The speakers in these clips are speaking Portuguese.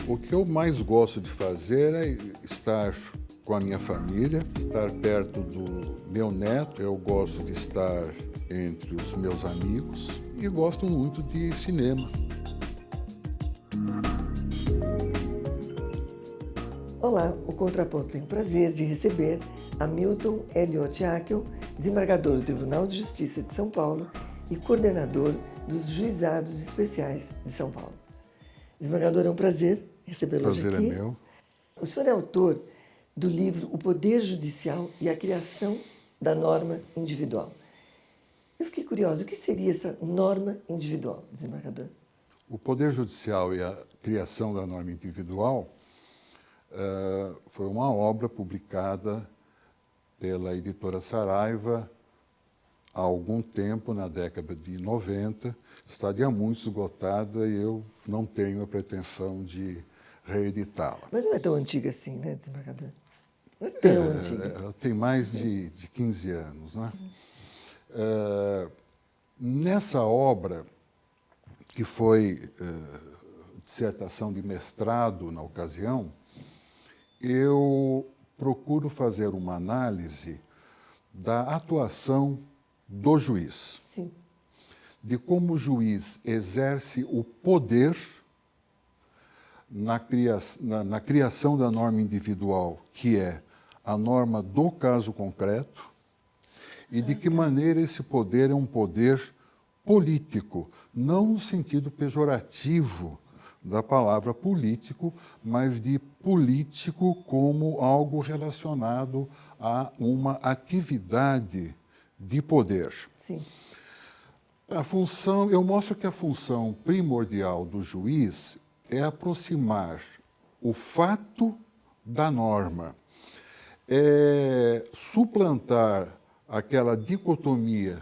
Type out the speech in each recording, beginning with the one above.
O que eu mais gosto de fazer é estar com a minha família, estar perto do meu neto. Eu gosto de estar entre os meus amigos e gosto muito de cinema. Olá, o Contraponto tem o prazer de receber Hamilton Elliott Akel, desembargador do Tribunal de Justiça de São Paulo e coordenador dos Juizados Especiais de São Paulo. Desembargador, é um prazer recebê-lo hoje aqui. Prazer é meu. O senhor é autor do livro O Poder Judicial e a Criação da Norma Individual. Eu fiquei curiosa, o que seria essa norma individual, desembargador? O Poder Judicial e a Criação da Norma Individual foi uma obra publicada pela editora Saraiva há algum tempo, na década de 90. Estaria muito esgotada e eu não tenho a pretensão de reeditá-la. Mas não é tão antiga assim, né, desembargador? Não é tão antiga. Ela tem mais de 15 anos, né? Nessa obra, que foi dissertação de mestrado na ocasião, eu procuro fazer uma análise da atuação do juiz. Sim. De como o juiz exerce o poder na criação da norma individual, que é a norma do caso concreto, e de que maneira esse poder é um poder político, não no sentido pejorativo da palavra político, mas de político como algo relacionado a uma atividade de poder. Sim. Eu mostro que a função primordial do juiz é aproximar o fato da norma, é suplantar aquela dicotomia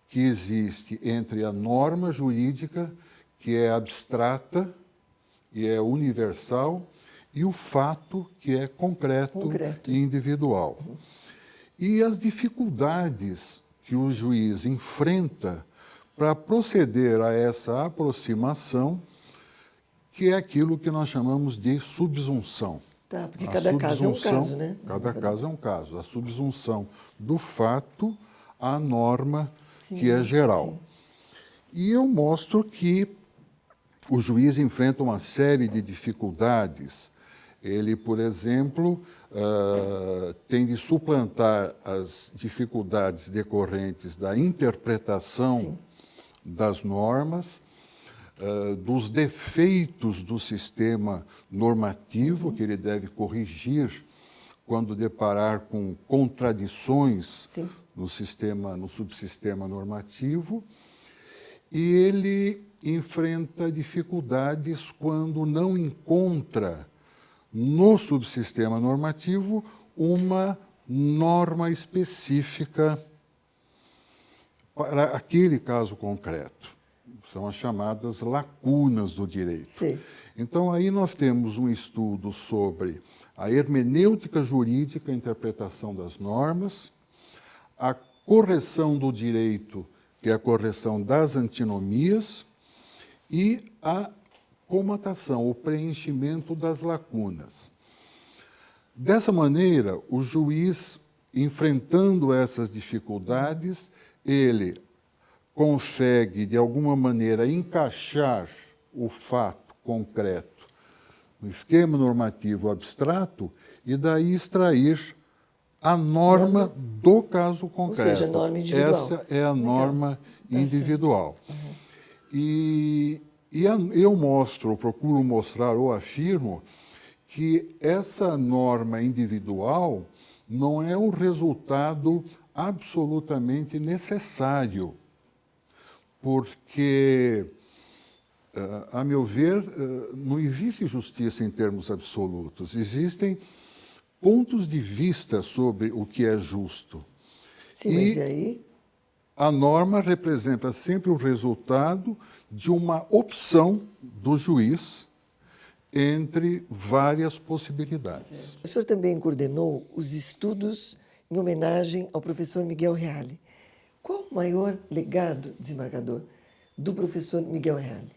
que existe entre a norma jurídica, que é abstrata e é universal, e o fato, que é concreto. E individual. E as dificuldades que o juiz enfrenta para proceder a essa aproximação, que é aquilo que nós chamamos de subsunção. Tá, porque cada caso é um caso, né? Cada caso é um caso. A subsunção do fato à norma, que é geral. Sim. E eu mostro que o juiz enfrenta uma série de dificuldades. Ele, por exemplo, tem de suplantar as dificuldades decorrentes da interpretação das normas, dos defeitos do sistema normativo, que ele deve corrigir quando deparar com contradições no subsistema normativo, e ele enfrenta dificuldades quando não encontra no subsistema normativo uma norma específica para aquele caso concreto. São as chamadas lacunas do direito. Sim. Então, aí nós temos um estudo sobre a hermenêutica jurídica, a interpretação das normas, a correção do direito, que é a correção das antinomias, e a comatação, o preenchimento das lacunas. Dessa maneira, o juiz, enfrentando essas dificuldades, ele consegue, de alguma maneira, encaixar o fato concreto no esquema normativo abstrato e daí extrair a norma do caso concreto. Ou seja, a norma individual. Essa é a norma individual. E eu procuro mostrar ou afirmo que essa norma individual não é um resultado absolutamente necessário, porque, a meu ver, não existe justiça em termos absolutos. Existem pontos de vista sobre o que é justo. Sim, mas e aí? A norma representa sempre o resultado de uma opção do juiz entre várias possibilidades. O senhor também coordenou os estudos em homenagem ao professor Miguel Reale. Qual o maior legado, desembargador, do professor Miguel Reale?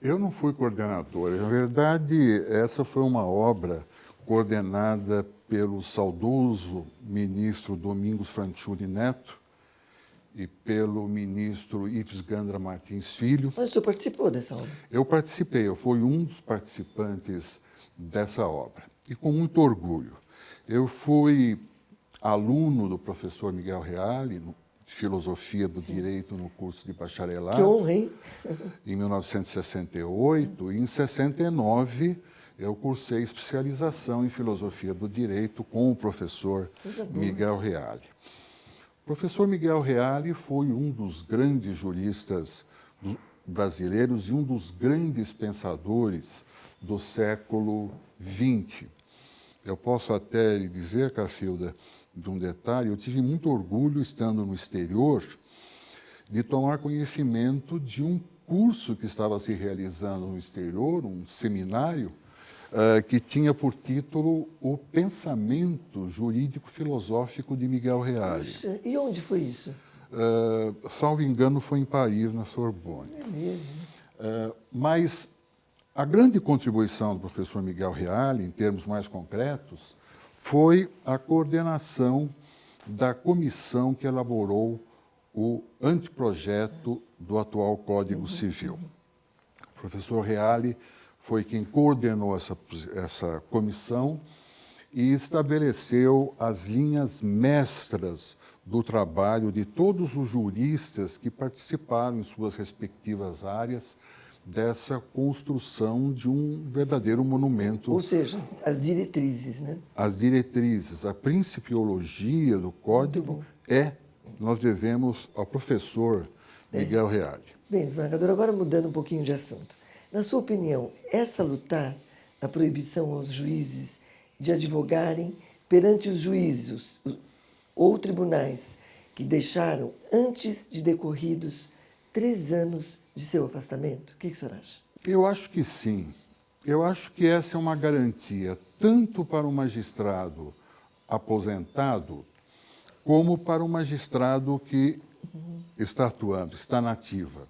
Eu não fui coordenador. Na verdade, essa foi uma obra coordenada pelo saudoso ministro Domingos Franchuli Neto e pelo ministro Ives Gandra Martins Filho. Mas o senhor participou dessa obra? Eu participei, eu fui um dos participantes dessa obra, e com muito orgulho. Eu fui aluno do professor Miguel Reale, de Filosofia do Direito no curso de bacharelado. Que honra, hein? Em 1968, e em 69 eu cursei especialização em Filosofia do Direito com o professor Miguel Reale. O professor Miguel Reale foi um dos grandes juristas brasileiros e um dos grandes pensadores do século XX. Eu posso até lhe dizer, Cacilda, de um detalhe, eu tive muito orgulho, estando no exterior, de tomar conhecimento de um curso que estava se realizando no exterior, um seminário, que tinha por título O Pensamento Jurídico-Filosófico de Miguel Reale. Puxa, e onde foi isso? Salvo engano, foi em Paris, na Sorbonne. Beleza. Mas a grande contribuição do professor Miguel Reale, em termos mais concretos, foi a coordenação da comissão que elaborou o anteprojeto do atual Código Civil. O professor Reale foi quem coordenou essa comissão e estabeleceu as linhas mestras do trabalho de todos os juristas que participaram em suas respectivas áreas dessa construção de um verdadeiro monumento. Ou seja, as diretrizes, né? As diretrizes, a principiologia do Código nós devemos ao professor Miguel Reale. Bem, desembargador, agora mudando um pouquinho de assunto. Na sua opinião, essa lutar a proibição aos juízes de advogarem perante os juízos ou tribunais que deixaram antes de decorridos 3 anos de seu afastamento? O que o senhor acha? Eu acho que sim. Eu acho que essa é uma garantia tanto para o magistrado aposentado como para o magistrado que está atuando, está na ativa.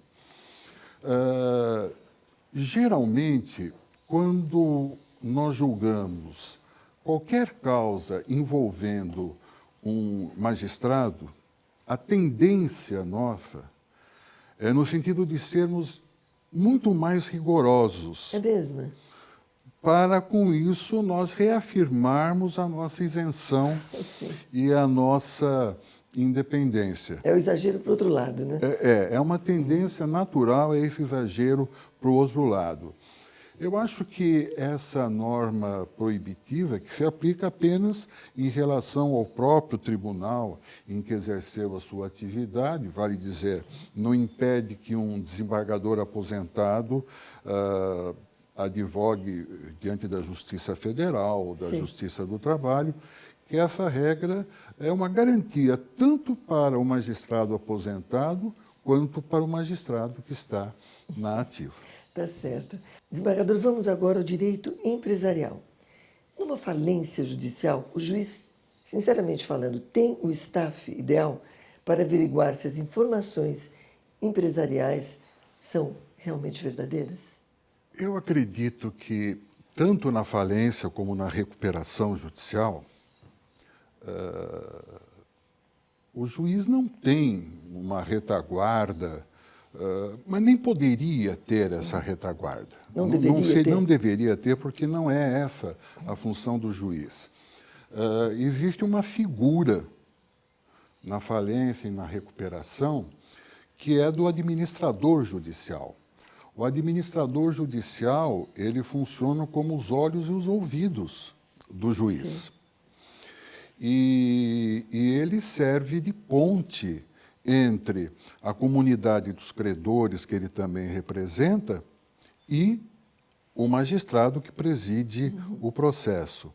Geralmente, quando nós julgamos qualquer causa envolvendo um magistrado, a tendência nossa é no sentido de sermos muito mais rigorosos. É mesmo? Para, com isso, nós reafirmarmos a nossa isenção e a nossa independência. É o exagero para o outro lado, né? É uma tendência natural a esse exagero para o outro lado. Eu acho que essa norma proibitiva, que se aplica apenas em relação ao próprio tribunal em que exerceu a sua atividade, vale dizer, não impede que um desembargador aposentado advogue diante da Justiça Federal, da Justiça do Trabalho, que essa regra é uma garantia tanto para o magistrado aposentado quanto para o magistrado que está na ativa. Tá certo. Desembargador, vamos agora ao direito empresarial. Numa falência judicial, o juiz, sinceramente falando, tem o staff ideal para averiguar se as informações empresariais são realmente verdadeiras? Eu acredito que, tanto na falência como na recuperação judicial, o juiz não tem uma retaguarda, mas nem poderia ter essa retaguarda. Não deveria ter? Não deveria ter, porque não é essa a função do juiz. Existe uma figura na falência e na recuperação que é do administrador judicial. O administrador judicial, ele funciona como os olhos e os ouvidos do juiz. E ele serve de ponte entre a comunidade dos credores, que ele também representa, e o magistrado que preside o processo.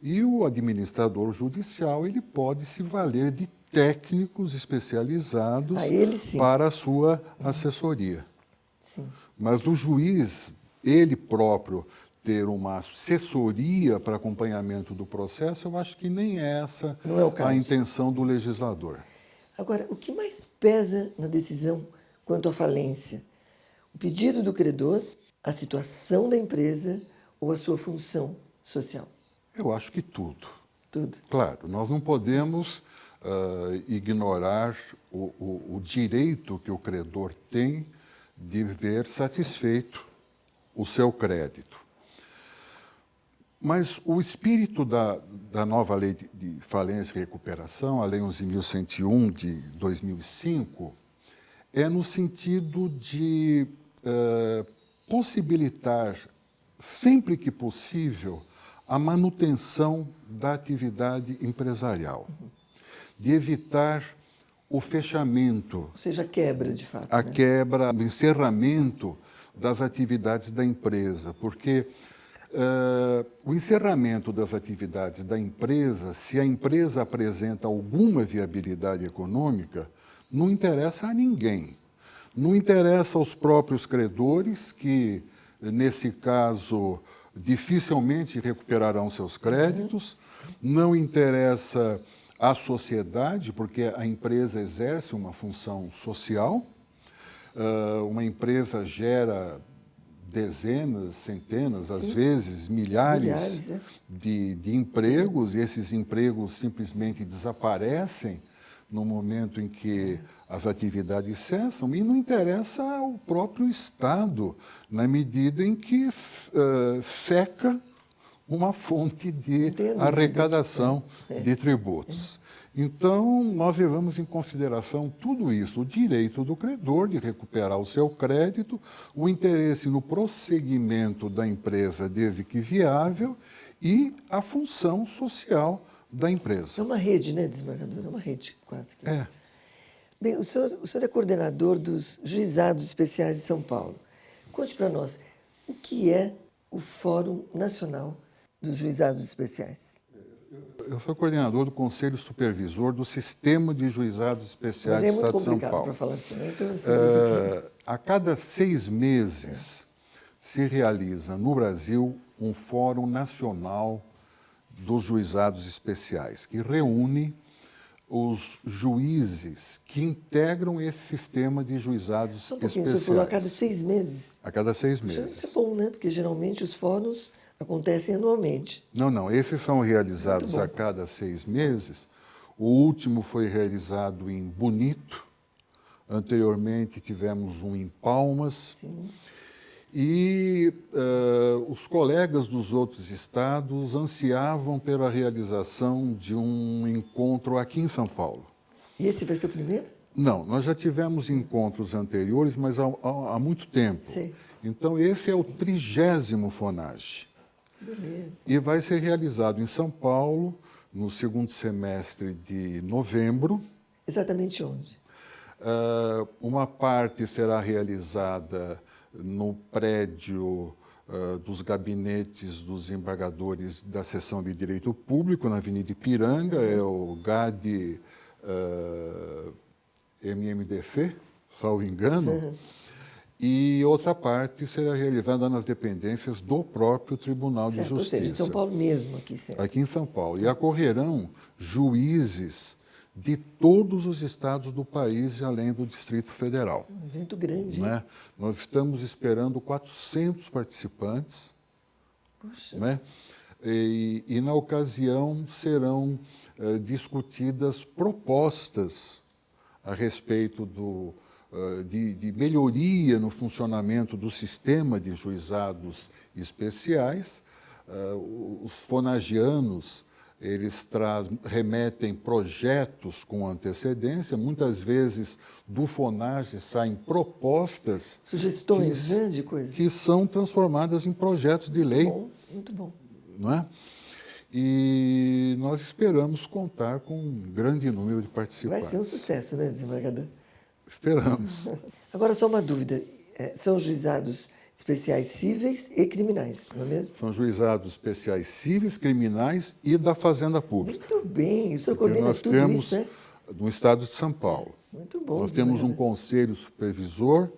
E o administrador judicial, ele pode se valer de técnicos especializados para a sua assessoria. Sim. Mas o juiz, ele próprio, ter uma assessoria para acompanhamento do processo, eu acho que nem é essa a intenção do legislador. Agora, o que mais pesa na decisão quanto à falência? O pedido do credor a situação da empresa ou a sua função social? Eu acho que tudo. Tudo. Claro, nós não podemos ignorar o direito que o credor tem de ver satisfeito o seu crédito. Mas o espírito da nova Lei de Falência e Recuperação, a Lei 11.101 de 2005, é no sentido de possibilitar, sempre que possível, a manutenção da atividade empresarial, de evitar o fechamento, Ou seja, a quebra, de fato. a né? quebra, o encerramento das atividades da empresa, porque o encerramento das atividades da empresa, se a empresa apresenta alguma viabilidade econômica, não interessa a ninguém. Não interessa aos próprios credores, que, nesse caso, dificilmente recuperarão seus créditos, não interessa à sociedade, porque a empresa exerce uma função social, uma empresa gera dezenas, centenas, às vezes milhares de empregos, e esses empregos simplesmente desaparecem no momento em que as atividades cessam, e não interessa ao próprio Estado, na medida em que seca uma fonte de arrecadação de tributos. Então, nós levamos em consideração tudo isso, o direito do credor de recuperar o seu crédito, o interesse no prosseguimento da empresa desde que viável e a função social da empresa. É uma rede, né, desembargador? É uma rede, quase que. É. Bem, o senhor é coordenador dos Juizados Especiais de São Paulo. Conte para nós, o que é o Fórum Nacional dos Juizados Especiais? Eu sou coordenador do Conselho Supervisor do Sistema de Juizados Especiais do Estado de São Paulo. Mas é muito complicado para falar assim, né? Então, significa... A cada 6 meses se realiza no Brasil um Fórum Nacional dos Juizados Especiais, que reúne os juízes que integram esse sistema de juizados Só um pouquinho, especiais. você falou a cada 6 meses? A cada 6 meses. Isso é bom, né? Porque geralmente os fóruns acontecem anualmente. Não, esses são realizados a cada 6 meses. O último foi realizado em Bonito, anteriormente tivemos um em Palmas. Sim. E os colegas dos outros estados ansiavam pela realização de um encontro aqui em São Paulo. E esse vai ser o primeiro? Não, nós já tivemos encontros anteriores, mas há muito tempo. Sim. Então, esse é o 30º FONAGE. Beleza. E vai ser realizado em São Paulo, no segundo semestre de novembro. Exatamente onde? Uma parte será realizada no prédio dos gabinetes dos embargadores da Seção de Direito Público, na Avenida Ipiranga, é o GAD MMDC, salvo engano. E outra parte será realizada nas dependências do próprio Tribunal de Justiça. Ou seja, em São Paulo mesmo, aqui sempre. Aqui em São Paulo. E acorrerão juízes de todos os estados do país, além do Distrito Federal. Um evento grande. Né? Nós estamos esperando 400 participantes. Puxa. Né? E na ocasião serão discutidas propostas a respeito de melhoria no funcionamento do sistema de juizados especiais. Os fonagianos, eles remetem projetos com antecedência, muitas vezes do FONAGE saem propostas... Sugestões, né, de coisas. Que são transformadas em projetos de lei. Muito bom. Não é? E nós esperamos contar com um grande número de participantes. Vai ser um sucesso, né, desembargador? Esperamos. Agora, só uma dúvida. São juizados especiais cíveis e criminais, não é mesmo? São juizados especiais cíveis, criminais e da Fazenda Pública. Muito bem. O senhor Porque coordena nós tudo temos, isso, né? no estado de São Paulo, Muito bom. nós temos um conselho supervisor,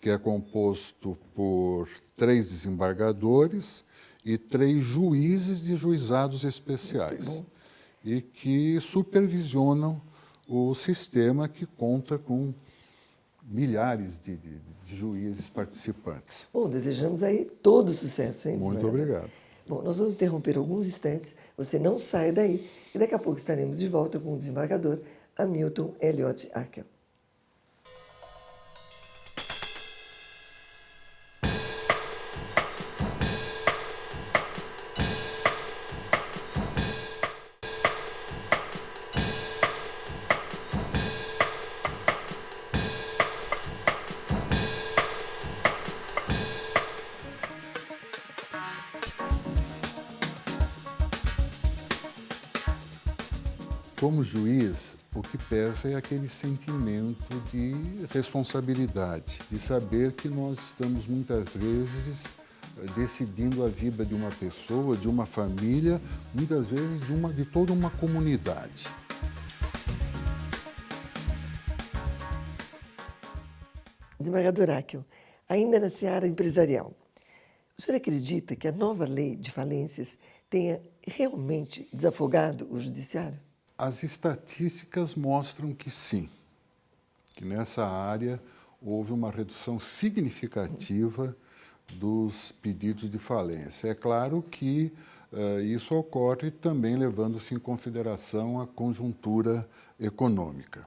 que é composto por 3 desembargadores e 3 juízes de juizados especiais, e que supervisionam o sistema, que conta com milhares de juízes participantes. Bom, desejamos aí todo sucesso, hein, Muito desembargador? obrigado. Bom, nós vamos interromper alguns instantes, você não saia daí, e daqui a pouco estaremos de volta com o desembargador Hamilton Elliott Akel. Como juiz, o que pesa é aquele sentimento de responsabilidade, de saber que nós estamos muitas vezes decidindo a vida de uma pessoa, de uma família, muitas vezes de toda uma comunidade. Desembargador Akel, ainda na seara empresarial, o senhor acredita que a nova lei de falências tenha realmente desafogado o judiciário? As estatísticas mostram que sim, que nessa área houve uma redução significativa dos pedidos de falência. É claro que isso ocorre também levando-se em consideração a conjuntura econômica.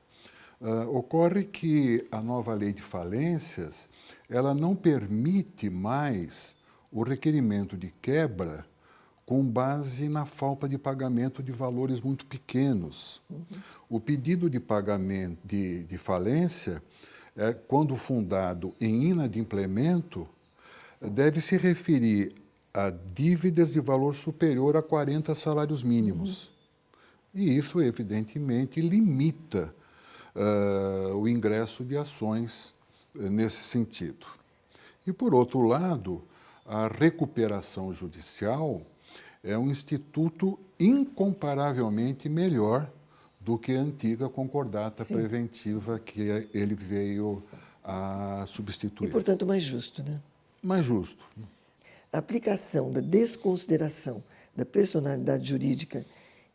Ocorre que a nova lei de falências, ela não permite mais o requerimento de quebra com base na falta de pagamento de valores muito pequenos. O pedido de pagamento de falência, quando fundado em inadimplemento, deve se referir a dívidas de valor superior a 40 salários mínimos. E isso, evidentemente, limita o ingresso de ações nesse sentido. E, por outro lado, a recuperação judicial é um instituto incomparavelmente melhor do que a antiga concordata preventiva que ele veio a substituir. E, portanto, mais justo, né? Mais justo. A aplicação da desconsideração da personalidade jurídica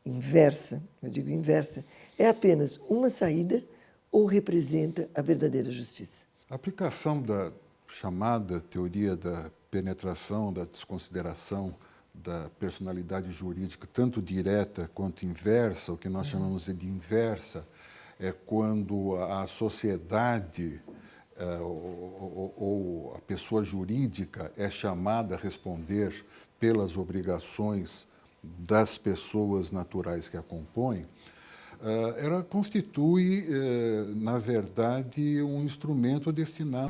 inversa, eu digo inversa, é apenas uma saída ou representa a verdadeira justiça? A aplicação da chamada teoria da penetração, da desconsideração da personalidade jurídica, tanto direta quanto inversa, o que nós chamamos de inversa, é quando a sociedade ou a pessoa jurídica é chamada a responder pelas obrigações das pessoas naturais que a compõem. Ela constitui, na verdade, um instrumento destinado